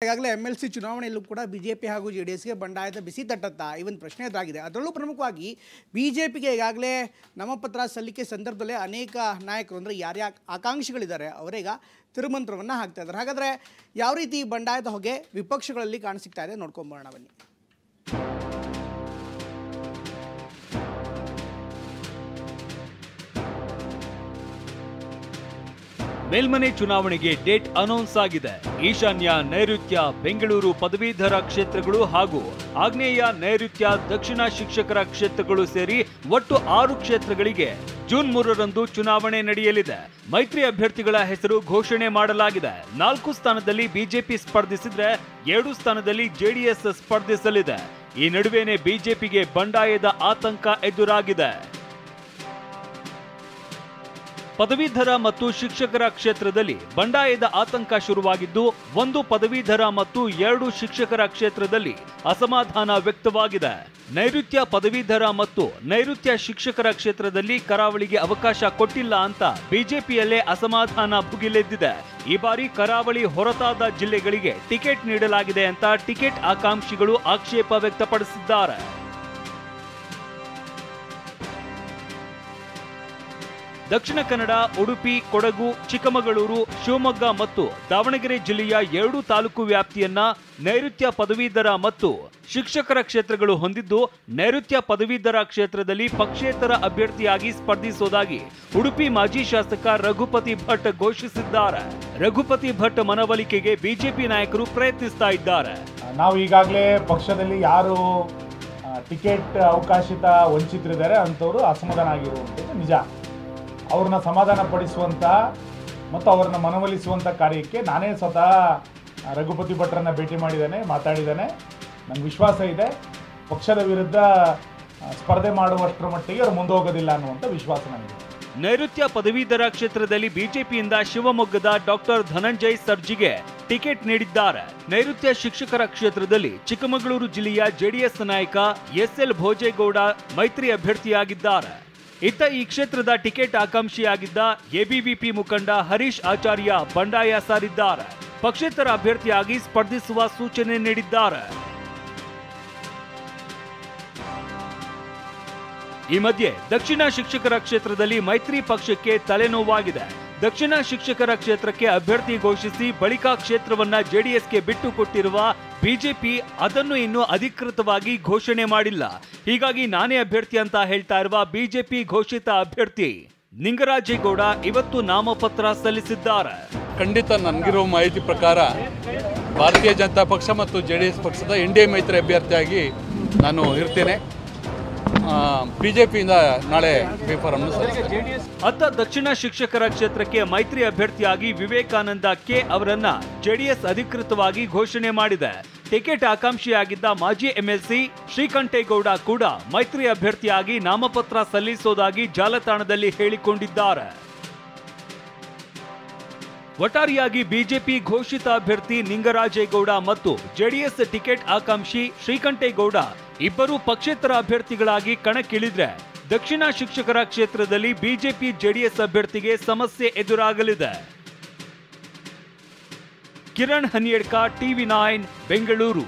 ಈಗಾಗಲೇ MLC ಚುನಾವಣೆಯಲ್ಲೂ ಕೂಡ ಬಿಜೆಪಿ ಹಾಗೂ ಜೆಡಿಎಸ್ಗೆ ಬಂಡಾಯದ ಬಿಸಿ ತಟ್ಟತ್ತಾ ಈ ಒಂದು ಪ್ರಶ್ನೆ ಎದುರಾಗಿದೆ. ಅದರಲ್ಲೂ ಪ್ರಮುಖವಾಗಿ ಬಿಜೆಪಿಗೆ ಈಗಾಗಲೇ ನಾಮಪತ್ರ ಸಲ್ಲಿಕೆ ಸಂದರ್ಭದಲ್ಲೇ ಅನೇಕ ನಾಯಕರು ಅಂದರೆ ಯಾರ್ಯಾರು ಆಕಾಂಕ್ಷಿಗಳಿದ್ದಾರೆ ಅವರೀಗ ತಿರುಮಂತ್ರವನ್ನು ಹಾಕ್ತಾ ಇದ್ದಾರೆ. ಹಾಗಾದರೆ ಯಾವ ರೀತಿ ಬಂಡಾಯದ ಹೊಗೆ ವಿಪಕ್ಷಗಳಲ್ಲಿ ಕಾಣಿಸ್ತಾ ಇದೆ ನೋಡ್ಕೊಂಬರೋಣ ಬನ್ನಿ. ಮೇಲ್ಮನೆ ಚುನಾವಣೆಗೆ ಡೇಟ್ ಅನೌನ್ಸ್ ಆಗಿದೆ. ಈಶಾನ್ಯ, ನೈಋತ್ಯ, ಬೆಂಗಳೂರು ಪದವೀಧರ ಕ್ಷೇತ್ರಗಳು ಹಾಗೂ ಆಗ್ನೇಯ, ನೈಋತ್ಯ, ದಕ್ಷಿಣ ಶಿಕ್ಷಕರ ಕ್ಷೇತ್ರಗಳು ಸೇರಿ ಒಟ್ಟು 6 ಕ್ಷೇತ್ರಗಳಿಗೆ ಜೂನ್ 3ರಂದು ಚುನಾವಣೆ ನಡೆಯಲಿದೆ. ಮೈತ್ರಿ ಅಭ್ಯರ್ಥಿಗಳ ಹೆಸರು ಘೋಷಣೆ ಮಾಡಲಾಗಿದೆ. 4 ಸ್ಥಾನದಲ್ಲಿ ಬಿಜೆಪಿ ಸ್ಪರ್ಧಿಸಿದ್ರೆ 7 ಸ್ಥಾನದಲ್ಲಿ ಜೆಡಿಎಸ್ ಸ್ಪರ್ಧಿಸಲಿದೆ. ಈ ನಡುವೆನೇ ಬಿಜೆಪಿಗೆ ಬಂಡಾಯದ ಆತಂಕ ಎದುರಾಗಿದೆ. ಪದವೀಧರ ಮತ್ತು ಶಿಕ್ಷಕರ ಕ್ಷೇತ್ರದಲ್ಲಿ ಬಂಡಾಯದ ಆತಂಕ ಶುರುವಾಗಿದ್ದು, 1 ಪದವೀಧರ ಮತ್ತು 2 ಶಿಕ್ಷಕರ ಕ್ಷೇತ್ರದಲ್ಲಿ ಅಸಮಾಧಾನ ವ್ಯಕ್ತವಾಗಿದೆ. ನೈಋತ್ಯ ಪದವೀಧರ ಮತ್ತು ನೈಋತ್ಯ ಶಿಕ್ಷಕರ ಕ್ಷೇತ್ರದಲ್ಲಿ ಕರಾವಳಿಗೆ ಅವಕಾಶ ಕೊಟ್ಟಿಲ್ಲ ಅಂತ ಬಿಜೆಪಿಯಲ್ಲೇ ಅಸಮಾಧಾನ ಭುಗಿಲೆದ್ದಿದೆ. ಈ ಬಾರಿ ಕರಾವಳಿ ಹೊರತಾದ ಜಿಲ್ಲೆಗಳಿಗೆ ಟಿಕೆಟ್ ನೀಡಲಾಗಿದೆ ಅಂತ ಟಿಕೆಟ್ ಆಕಾಂಕ್ಷಿಗಳು ಆಕ್ಷೇಪ ವ್ಯಕ್ತಪಡಿಸಿದ್ದಾರೆ. ದಕ್ಷಿಣ ಕನ್ನಡ, ಉಡುಪಿ, ಕೊಡಗು, ಚಿಕ್ಕಮಗಳೂರು, ಶಿವಮೊಗ್ಗ ಮತ್ತು ದಾವಣಗೆರೆ ಜಿಲ್ಲೆಯ 2 ತಾಲೂಕು ವ್ಯಾಪ್ತಿಯನ್ನ ನೈಋತ್ಯ ಪದವೀಧರ ಮತ್ತು ಶಿಕ್ಷಕರ ಕ್ಷೇತ್ರಗಳು ಹೊಂದಿದ್ದು, ನೈಋತ್ಯ ಪದವೀಧರ ಕ್ಷೇತ್ರದಲ್ಲಿ ಪಕ್ಷೇತರ ಅಭ್ಯರ್ಥಿಯಾಗಿ ಸ್ಪರ್ಧಿಸುವುದಾಗಿ ಉಡುಪಿ ಮಾಜಿ ಶಾಸಕ ರಘುಪತಿ ಭಟ್ ಘೋಷಿಸಿದ್ದಾರೆ. ರಘುಪತಿ ಭಟ್ ಮನವೊಲಿಕೆಗೆ ಬಿಜೆಪಿ ನಾಯಕರು ಪ್ರಯತ್ನಿಸ್ತಾ ಇದ್ದಾರೆ. ನಾವು ಈಗಾಗಲೇ ಪಕ್ಷದಲ್ಲಿ ಯಾರು ಟಿಕೆಟ್ ಅವಕಾಶಿತ ವಂಚಿತರಿದ್ದಾರೆ ಅಂಥವರು ಅಸಮಾಧಾನ ಆಗಿರುವಂಥದ್ದು ನಿಜ. ಅವ್ರನ್ನ ಸಮಾಧಾನ ಪಡಿಸುವಂಥ ಮತ್ತು ಅವ್ರನ್ನ ಮನವೊಲಿಸುವಂಥ ಕಾರ್ಯಕ್ಕೆ ನಾನೇ ಸ್ವತಃ ರಘುಪತಿ ಭಟ್ರನ್ನ ಭೇಟಿ ಮಾಡಿದ್ದೇನೆ, ಮಾತಾಡಿದ್ದೇನೆ. ನಂಗೆ ವಿಶ್ವಾಸ ಇದೆ ಪಕ್ಷದ ವಿರುದ್ಧ ಸ್ಪರ್ಧೆ ಮಾಡುವಷ್ಟರ ಮಟ್ಟಿಗೆ ಅವ್ರು ಮುಂದೆ ಹೋಗೋದಿಲ್ಲ ಅನ್ನುವಂಥ ವಿಶ್ವಾಸ ನನಗೆ. ನೈಋತ್ಯ ಪದವೀಧರ ಕ್ಷೇತ್ರದಲ್ಲಿ ಬಿಜೆಪಿಯಿಂದ ಶಿವಮೊಗ್ಗದ ಡಾಕ್ಟರ್ ಧನಂಜಯ್ ಸರ್ಜಿಗೆ ಟಿಕೆಟ್ ನೀಡಿದ್ದಾರೆ. ನೈಋತ್ಯ ಶಿಕ್ಷಕರ ಕ್ಷೇತ್ರದಲ್ಲಿ ಚಿಕ್ಕಮಗಳೂರು ಜಿಲ್ಲೆಯ ಜೆಡಿಎಸ್ ನಾಯಕ SL ಭೋಜೇಗೌಡ ಮೈತ್ರಿ ಅಭ್ಯರ್ಥಿಯಾಗಿದ್ದಾರೆ. ಇತ್ತ ಈ ಕ್ಷೇತ್ರದ ಟಿಕೆಟ್ ಆಕಾಂಕ್ಷಿಯಾಗಿದ್ದ ಎಬಿವಿಪಿ ಮುಖಂಡ ಹರೀಶ್ ಆಚಾರ್ಯ ಬಂಡಾಯ ಸಾರಿದ್ದಾರೆ. ಪಕ್ಷೇತರ ಅಭ್ಯರ್ಥಿಯಾಗಿ ಸ್ಪರ್ಧಿಸುವ ಸೂಚನೆ ನೀಡಿದ್ದಾರೆ. ಈ ಮಧ್ಯೆ ದಕ್ಷಿಣ ಶಿಕ್ಷಕರ ಕ್ಷೇತ್ರದಲ್ಲಿ ಮೈತ್ರಿ ಪಕ್ಷಕ್ಕೆ ತಲೆನೋವಾಗಿದೆ. ದಕ್ಷಿಣ ಶಿಕ್ಷಕರ ಕ್ಷೇತ್ರಕ್ಕೆ ಅಭ್ಯರ್ಥಿ ಘೋಷಿಸಿ ಬಳಿಕ ಕ್ಷೇತ್ರವನ್ನ ಜೆಡಿಎಸ್ಗೆ ಬಿಟ್ಟು ಕೊಟ್ಟಿರುವ ಬಿಜೆಪಿ ಅದನ್ನು ಇನ್ನೂ ಅಧಿಕೃತವಾಗಿ ಘೋಷಣೆ ಮಾಡಿಲ್ಲ. ಹೀಗಾಗಿ ನಾನೇ ಅಭ್ಯರ್ಥಿ ಅಂತ ಹೇಳ್ತಾ ಇರುವ ಬಿಜೆಪಿ ಘೋಷಿತ ಅಭ್ಯರ್ಥಿ ನಿಂಗರಾಜೇಗೌಡ ಇವತ್ತು ನಾಮಪತ್ರ ಸಲ್ಲಿಸಿದ್ದಾರೆ. ಖಂಡಿತ ನನಗಿರುವ ಮಾಹಿತಿ ಪ್ರಕಾರ ಭಾರತೀಯ ಜನತಾ ಪಕ್ಷ ಮತ್ತು ಜೆಡಿಎಸ್ ಪಕ್ಷದ NDA ಮೈತ್ರಿ ಅಭ್ಯರ್ಥಿಯಾಗಿ ನಾನು ಇರ್ತೇನೆ. ಬಿಜೆಪಿಯಿಂದ ನಾಳೆ ಪೇಪರ್ ಅನ್ನು ಸಲ್ಲಿಸ್ತೇನೆ. ಅತ್ತ ದಕ್ಷಿಣ ಶಿಕ್ಷಕರ ಕ್ಷೇತ್ರಕ್ಕೆ ಮೈತ್ರಿ ಅಭ್ಯರ್ಥಿಯಾಗಿ ವಿವೇಕಾನಂದ ಕೆ ಅವರನ್ನ ಜೆಡಿಎಸ್ ಅಧಿಕೃತವಾಗಿ ಘೋಷಣೆ ಮಾಡಿದೆ. ಟಿಕೆಟ್ ಆಕಾಂಕ್ಷಿಯಾಗಿದ್ದ ಮಾಜಿ MLC ಶ್ರೀಕಂಠೇಗೌಡ ಕೂಡ ಮೈತ್ರಿ ಅಭ್ಯರ್ಥಿಯಾಗಿ ನಾಮಪತ್ರ ಸಲ್ಲಿಸುವುದಾಗಿ ಜಾಲತಾಣದಲ್ಲಿ ಹೇಳಿಕೊಂಡಿದ್ದಾರೆ. ಒಟ್ಟಾರೆಯಾಗಿ ಬಿಜೆಪಿ ಘೋಷಿತ ಅಭ್ಯರ್ಥಿ ನಿಂಗರಾಜೇಗೌಡ ಮತ್ತು ಜೆಡಿಎಸ್ ಟಿಕೆಟ್ ಆಕಾಂಕ್ಷಿ ಶ್ರೀಕಂಠೇಗೌಡ ಇಬ್ಬರು ಪಕ್ಷೇತರ ಅಭ್ಯರ್ಥಿಗಳಾಗಿ ಕಣಕ್ಕಿಳಿದ್ರೆ ದಕ್ಷಿಣ ಶಿಕ್ಷಕರ ಕ್ಷೇತ್ರದಲ್ಲಿ ಬಿಜೆಪಿ ಜೆಡಿಎಸ್ ಅಭ್ಯರ್ಥಿಗೆ ಸಮಸ್ಯೆ ಎದುರಾಗಲಿದೆ. ಕಿರಣ್ ಹನಿಯಡ್ಕ, TV9 ಬೆಂಗಳೂರು.